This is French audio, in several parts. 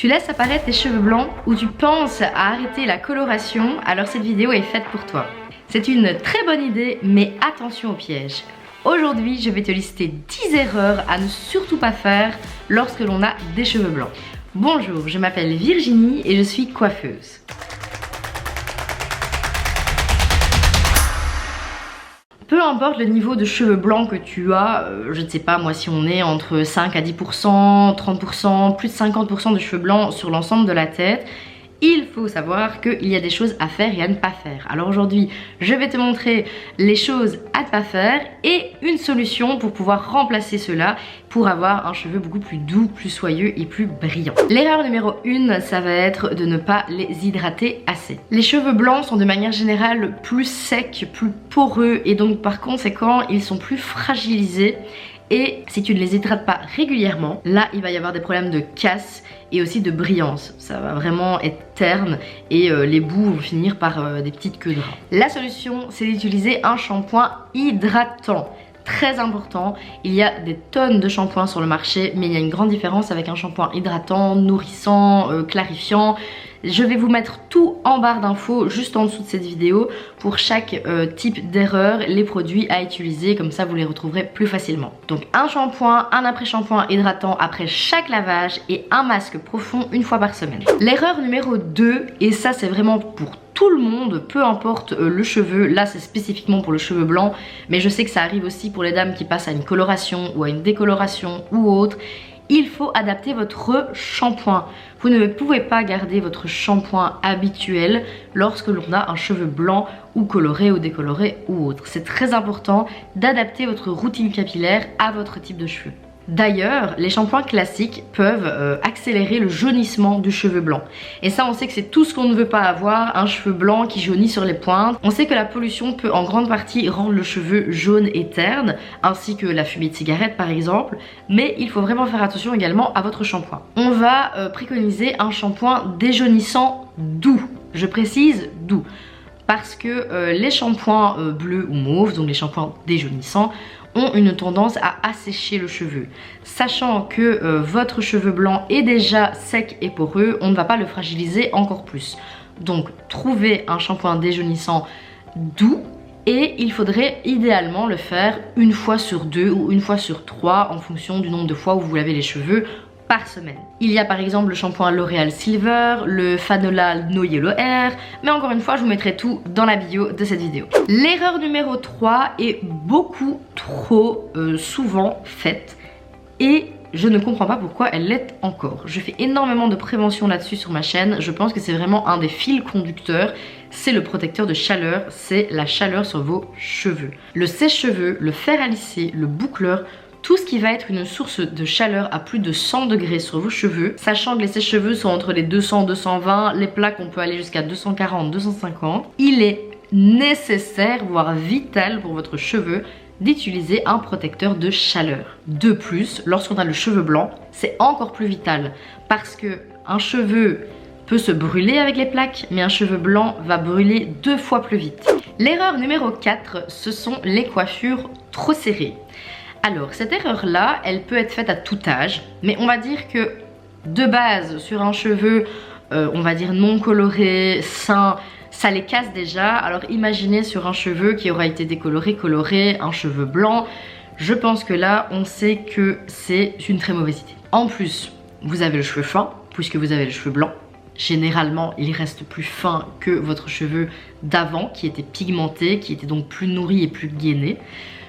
Tu laisses apparaître tes cheveux blancs ou tu penses à arrêter la coloration, alors cette vidéo est faite pour toi. C'est une très bonne idée, mais attention au piège. Aujourd'hui, je vais te lister 10 erreurs à ne surtout pas faire lorsque l'on a des cheveux blancs. Bonjour, je m'appelle Virginie et je suis coiffeuse. Peu importe le niveau de cheveux blancs que tu as, je ne sais pas moi si on est entre 5 à 10%, 30%, plus de 50% de cheveux blancs sur l'ensemble de la tête, il faut savoir qu'il y a des choses à faire et à ne pas faire. Alors aujourd'hui, je vais te montrer les choses à ne pas faire et une solution pour pouvoir remplacer cela pour avoir un cheveu beaucoup plus doux, plus soyeux et plus brillant. L'erreur numéro 1, ça va être de ne pas les hydrater assez. Les cheveux blancs sont de manière générale plus secs, plus poreux et donc par conséquent, ils sont plus fragilisés. Et si tu ne les hydrates pas régulièrement, là il va y avoir des problèmes de casse et aussi de brillance. Ça va vraiment être terne et les bouts vont finir par des petites queues de rat. La solution, c'est d'utiliser un shampoing hydratant. Très important, il y a des tonnes de shampoings sur le marché, mais il y a une grande différence avec un shampoing hydratant, nourrissant, clarifiant. Je vais vous mettre tout en barre d'infos juste en dessous de cette vidéo pour chaque type d'erreur, les produits à utiliser, comme ça vous les retrouverez plus facilement. Donc un shampoing, un après-shampoing hydratant après chaque lavage et un masque profond une fois par semaine. L'erreur numéro 2, et ça c'est vraiment pour tout le monde, peu importe le cheveu, là c'est spécifiquement pour le cheveu blanc, mais je sais que ça arrive aussi pour les dames qui passent à une coloration ou à une décoloration ou autre. Il faut adapter votre shampoing. Vous ne pouvez pas garder votre shampoing habituel lorsque l'on a un cheveu blanc ou coloré ou décoloré ou autre. C'est très important d'adapter votre routine capillaire à votre type de cheveux. D'ailleurs, les shampoings classiques peuvent accélérer le jaunissement du cheveu blanc. Et ça, on sait que c'est tout ce qu'on ne veut pas avoir, un cheveu blanc qui jaunit sur les pointes. On sait que la pollution peut en grande partie rendre le cheveu jaune et terne, ainsi que la fumée de cigarette par exemple. Mais il faut vraiment faire attention également à votre shampoing. On va préconiser un shampoing déjaunissant doux. Je précise doux. Parce que les shampoings bleus ou mauves, donc les shampoings déjaunissants, ont une tendance à assécher le cheveu. Sachant que votre cheveu blanc est déjà sec et poreux, on ne va pas le fragiliser encore plus. Donc trouvez un shampoing déjaunissant doux et il faudrait idéalement le faire une fois sur 2 ou une fois sur 3 en fonction du nombre de fois où vous lavez les cheveux par semaine. Il y a par exemple le shampoing L'Oréal Silver, le Fanola No Yellow Hair, mais encore une fois je vous mettrai tout dans la bio de cette vidéo. L'erreur numéro 3 est beaucoup trop souvent faite et je ne comprends pas pourquoi elle l'est encore. Je fais énormément de prévention là-dessus sur ma chaîne, je pense que c'est vraiment un des fils conducteurs, c'est le protecteur de chaleur, c'est la chaleur sur vos cheveux. Le sèche-cheveux, le fer à lisser, le boucleur, tout ce qui va être une source de chaleur à plus de 100 degrés sur vos cheveux, sachant que les sèche-cheveux sont entre les 200 220, les plaques on peut aller jusqu'à 240 250, il est nécessaire, voire vital pour votre cheveu d'utiliser un protecteur de chaleur. De plus, lorsqu'on a le cheveu blanc, c'est encore plus vital parce que un cheveu peut se brûler avec les plaques, mais un cheveu blanc va brûler 2 fois plus vite. L'erreur numéro 4, ce sont les coiffures trop serrées. Alors cette erreur là, elle peut être faite à tout âge, mais on va dire que de base sur un cheveu, on va dire non coloré, sain, ça les casse déjà. Alors imaginez sur un cheveu qui aura été décoloré, coloré, un cheveu blanc, je pense que là on sait que c'est une très mauvaise idée. En plus, vous avez le cheveu fin, puisque vous avez le cheveu blanc. Généralement, il reste plus fin que votre cheveu d'avant, qui était pigmenté, qui était donc plus nourri et plus gainé.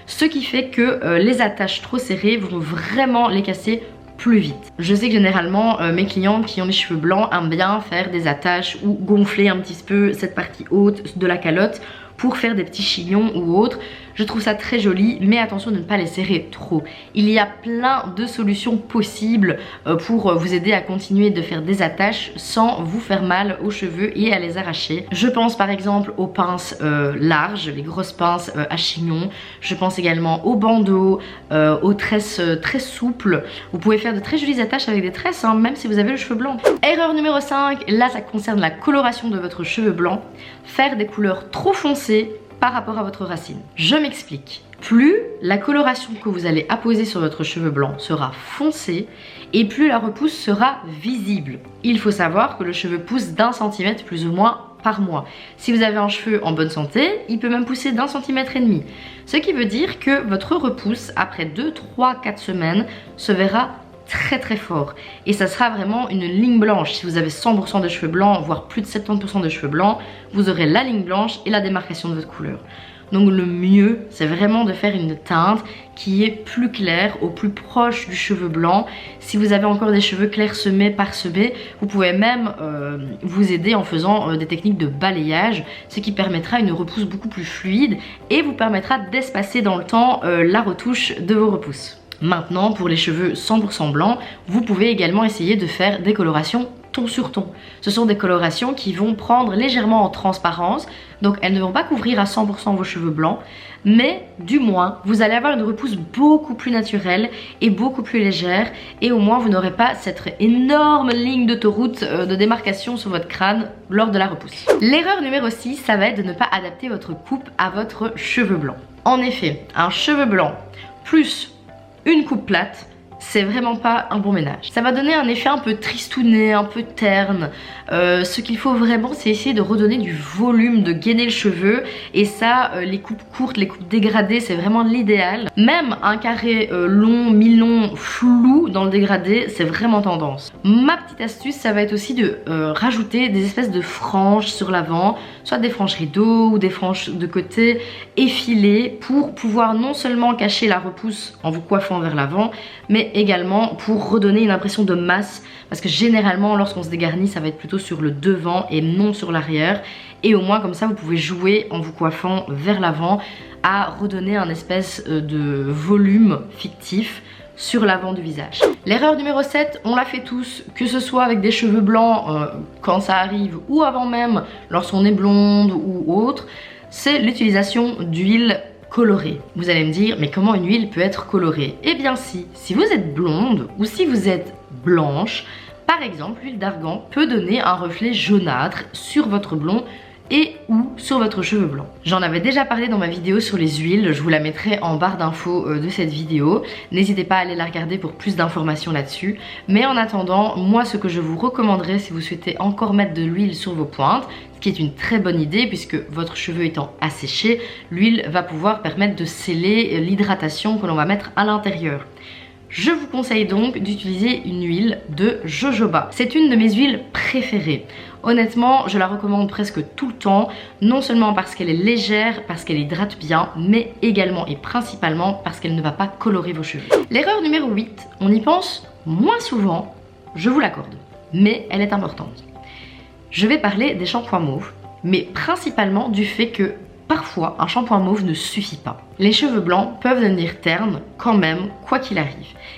Ce qui fait que les attaches trop serrées vont vraiment les casser plus vite. Je sais que généralement mes clientes qui ont des cheveux blancs aiment bien faire des attaches ou gonfler un petit peu cette partie haute de la calotte pour faire des petits chignons ou autres. Je trouve ça très joli, mais attention de ne pas les serrer trop. Il y a plein de solutions possibles pour vous aider à continuer de faire des attaches sans vous faire mal aux cheveux et à les arracher. Je pense par exemple aux pinces larges, les grosses pinces à chignon. Je pense également aux bandeaux, aux tresses très souples. Vous pouvez faire de très jolies attaches avec des tresses, hein, même si vous avez le cheveu blanc. Erreur numéro 5, là ça concerne la coloration de votre cheveu blanc. Faire des couleurs trop foncées par rapport à votre racine. Je m'explique. plus la coloration que vous allez apposer sur votre cheveu blanc sera foncée et plus la repousse sera visible. Il faut savoir que le cheveu pousse d'1 centimètre plus ou moins par mois. Si vous avez un cheveu en bonne santé, il peut même pousser d'1,5 centimètre. Ce qui veut dire que votre repousse, après 2, 3, 4 semaines, se verra très fort. Et ça sera vraiment une ligne blanche. Si vous avez 100% de cheveux blancs, voire plus de 70% de cheveux blancs, vous aurez la ligne blanche et la démarcation de votre couleur. Donc le mieux, c'est vraiment de faire une teinte qui est plus claire, au plus proche du cheveu blanc. Si vous avez encore des cheveux clairsemés, parsemés, vous pouvez même vous aider en faisant des techniques de balayage, ce qui permettra une repousse beaucoup plus fluide et vous permettra d'espacer dans le temps la retouche de vos repousses. Maintenant, pour les cheveux 100% blancs, vous pouvez également essayer de faire des colorations ton sur ton. Ce sont des colorations qui vont prendre légèrement en transparence, donc elles ne vont pas couvrir à 100% vos cheveux blancs, mais du moins vous allez avoir une repousse beaucoup plus naturelle et beaucoup plus légère, et au moins vous n'aurez pas cette énorme ligne d'autoroute de démarcation sur votre crâne lors de la repousse. L'erreur numéro 6, ça va être de ne pas adapter votre coupe à votre cheveu blanc. En effet, un cheveu blanc plus une coupe plate, c'est vraiment pas un bon ménage. Ça va donner un effet un peu tristouné, un peu terne. Ce qu'il faut vraiment, c'est essayer de redonner du volume, de gainer le cheveu. Et ça, les coupes courtes, les coupes dégradées, c'est vraiment l'idéal. Même un carré long, mi-long, flou dans le dégradé, c'est vraiment tendance. Ma petite astuce, ça va être aussi de rajouter des espèces de franges sur l'avant, soit des franges rideaux ou des franges de côté effilées pour pouvoir non seulement cacher la repousse en vous coiffant vers l'avant, mais également pour redonner une impression de masse, parce que généralement lorsqu'on se dégarnit ça va être plutôt sur le devant et non sur l'arrière, et au moins comme ça vous pouvez jouer en vous coiffant vers l'avant à redonner un espèce de volume fictif sur l'avant du visage. L'erreur numéro 7, on l'a fait tous, que ce soit avec des cheveux blancs quand ça arrive ou avant même lorsqu'on est blonde ou autre, c'est l'utilisation d'huile colorée. Vous allez me dire, mais comment une huile peut être colorée? Eh bien si vous êtes blonde ou si vous êtes blanche, par exemple, l'huile d'argan peut donner un reflet jaunâtre sur votre blond et ou sur votre cheveu blanc. J'en avais déjà parlé dans ma vidéo sur les huiles, je vous la mettrai en barre d'infos de cette vidéo. N'hésitez pas à aller la regarder pour plus d'informations là-dessus. Mais en attendant, moi ce que je vous recommanderais si vous souhaitez encore mettre de l'huile sur vos pointes, ce qui est une très bonne idée puisque votre cheveu étant asséché, l'huile va pouvoir permettre de sceller l'hydratation que l'on va mettre à l'intérieur. Je vous conseille donc d'utiliser une huile de jojoba. C'est une de mes huiles préférées. Honnêtement, je la recommande presque tout le temps, non seulement parce qu'elle est légère, parce qu'elle hydrate bien, mais également et principalement parce qu'elle ne va pas colorer vos cheveux. L'erreur numéro 8, on y pense moins souvent, je vous l'accorde, mais elle est importante. Je vais parler des shampoings mauves, mais principalement du fait que parfois, un shampoing mauve ne suffit pas. Les cheveux blancs peuvent devenir ternes quand même, quoi qu'il arrive.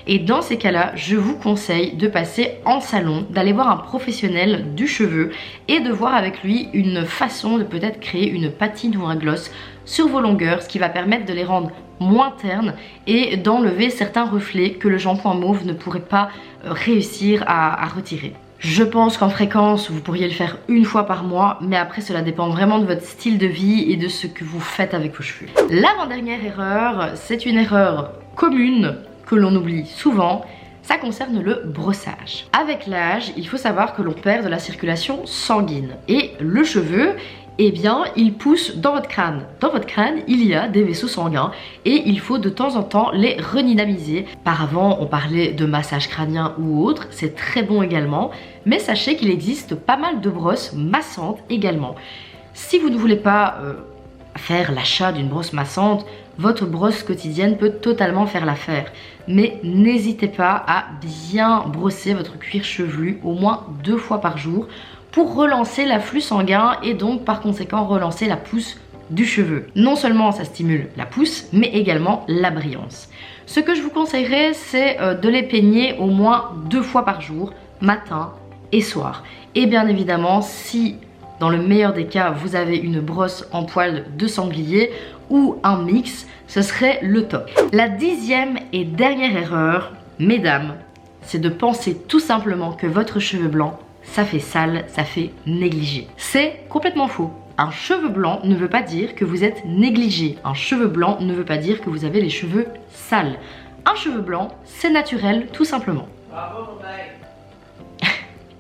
Et dans ces cas-là, je vous conseille de passer en salon, d'aller voir un professionnel du cheveu et de voir avec lui une façon de peut-être créer une patine ou un gloss sur vos longueurs, ce qui va permettre de les rendre moins ternes et d'enlever certains reflets que le shampoing mauve ne pourrait pas réussir à retirer. Je pense qu'en fréquence, vous pourriez le faire une fois par mois, mais après cela dépend vraiment de votre style de vie et de ce que vous faites avec vos cheveux. L'avant-dernière erreur, c'est une erreur commune que l'on oublie souvent, ça concerne le brossage. Avec l'âge, il faut savoir que l'on perd de la circulation sanguine et le cheveu, eh bien, il pousse dans votre crâne. Dans votre crâne, il y a des vaisseaux sanguins et il faut de temps en temps les redynamiser. Auparavant, on parlait de massage crânien ou autre, c'est très bon également, mais sachez qu'il existe pas mal de brosses massantes également. Si vous ne voulez pas faire l'achat d'une brosse massante, votre brosse quotidienne peut totalement faire l'affaire. Mais n'hésitez pas à bien brosser votre cuir chevelu au moins 2 fois par jour pour relancer l'afflux sanguin et donc par conséquent relancer la pousse du cheveu. Non seulement ça stimule la pousse, mais également la brillance. Ce que je vous conseillerais, c'est de les peigner au moins 2 fois par jour, matin et soir. Et bien évidemment, si dans le meilleur des cas, vous avez une brosse en poil de sanglier ou un mix, ce serait le top. La 10e et dernière erreur, mesdames, c'est de penser tout simplement que votre cheveu blanc, ça fait sale, ça fait négligé. C'est complètement faux. un cheveu blanc ne veut pas dire que vous êtes négligé. Un cheveu blanc ne veut pas dire que vous avez les cheveux sales. Un cheveu blanc, c'est naturel, tout simplement.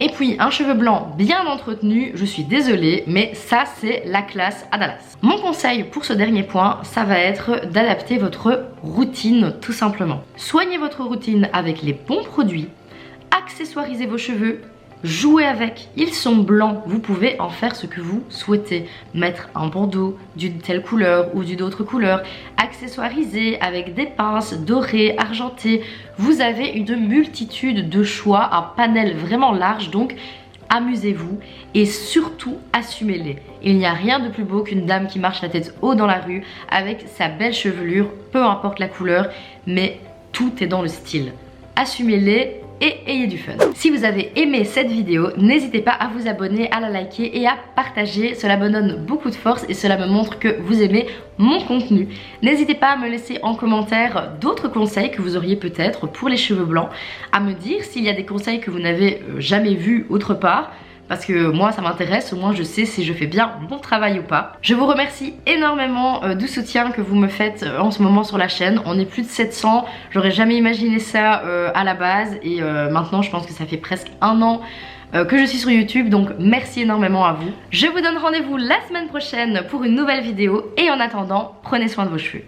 Et puis un cheveu blanc bien entretenu, je suis désolée, mais ça c'est la classe à Dallas. Mon conseil pour ce dernier point, ça va être d'adapter votre routine tout simplement. Soignez votre routine avec les bons produits, accessoirisez vos cheveux, jouez avec, ils sont blancs, vous pouvez en faire ce que vous souhaitez. Mettre un bandeau d'une telle couleur ou d'une autre couleur, accessoiriser avec des pinces dorées, argentées. Vous avez une multitude de choix, un panel vraiment large, donc amusez-vous et surtout assumez-les. Il n'y a rien de plus beau qu'une dame qui marche la tête haut dans la rue avec sa belle chevelure, peu importe la couleur, mais tout est dans le style. Assumez-les et ayez du fun. Si vous avez aimé cette vidéo, n'hésitez pas à vous abonner, à la liker et à partager. Cela me donne beaucoup de force et cela me montre que vous aimez mon contenu. N'hésitez pas à me laisser en commentaire d'autres conseils que vous auriez peut-être pour les cheveux blancs, à me dire s'il y a des conseils que vous n'avez jamais vus autre part. Parce que moi ça m'intéresse, au moins je sais si je fais bien mon travail ou pas. Je vous remercie énormément du soutien que vous me faites en ce moment sur la chaîne. On est plus de 700, j'aurais jamais imaginé ça à la base. Et maintenant je pense que ça fait presque un an que je suis sur YouTube, donc merci énormément à vous. Je vous donne rendez-vous la semaine prochaine pour une nouvelle vidéo et en attendant, prenez soin de vos cheveux.